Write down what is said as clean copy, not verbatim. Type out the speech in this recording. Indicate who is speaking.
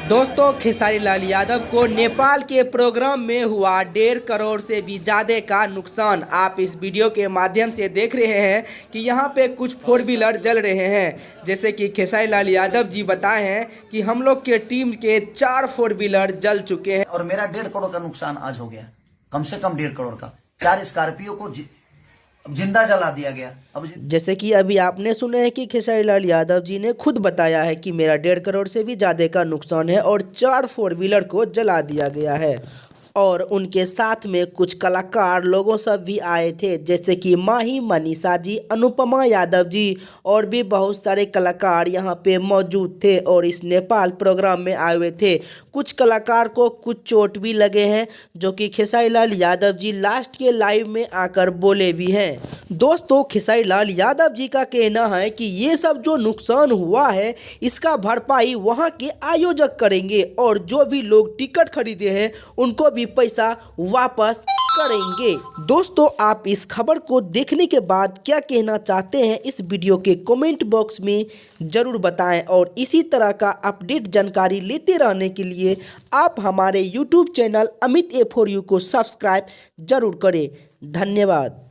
Speaker 1: दोस्तों, खेसारी लाल यादव को नेपाल के प्रोग्राम में हुआ 1.5 करोड़ से भी ज़्यादा का नुकसान। आप इस वीडियो के माध्यम से देख रहे हैं कि यहाँ पे कुछ 4 व्हीलर जल रहे हैं। जैसे कि खेसारी लाल यादव जी बताए हैं कि हम लोग के टीम के 4 4 व्हीलर जल चुके हैं
Speaker 2: और मेरा 1.5 करोड़ का नुकसान आज हो गया, कम से कम 1.5 करोड़ का। 4 स्कॉर्पियो को जिंदा जला दिया गया। अब
Speaker 1: जैसे कि अभी आपने सुने हैं कि खेसारी लाल यादव जी ने खुद बताया है कि मेरा 1.5 करोड़ से भी ज़्यादा का नुकसान है और 4 4 व्हीलर को जला दिया गया है। और उनके साथ में कुछ कलाकार लोगों सब भी आए थे, जैसे कि माही मनीषा जी, अनुपमा यादव जी और भी बहुत सारे कलाकार यहाँ पे मौजूद थे और इस नेपाल प्रोग्राम में आए हुए थे। कुछ कलाकार को कुछ चोट भी लगे हैं, जो कि खेसारी लाल यादव जी लास्ट के लाइव में आकर बोले भी हैं। दोस्तों, खेसारी लाल यादव जी का कहना है कि ये सब जो नुकसान हुआ है इसका भरपाई वहाँ के आयोजक करेंगे और जो भी लोग टिकट खरीदे हैं उनको भी पैसा वापस करेंगे। दोस्तों, आप इस खबर को देखने के बाद क्या कहना चाहते हैं इस वीडियो के कमेंट बॉक्स में ज़रूर बताएं और इसी तरह का अपडेट जानकारी लेते रहने के लिए आप हमारे YouTube चैनल अमित A4U को सब्सक्राइब जरूर करें। धन्यवाद।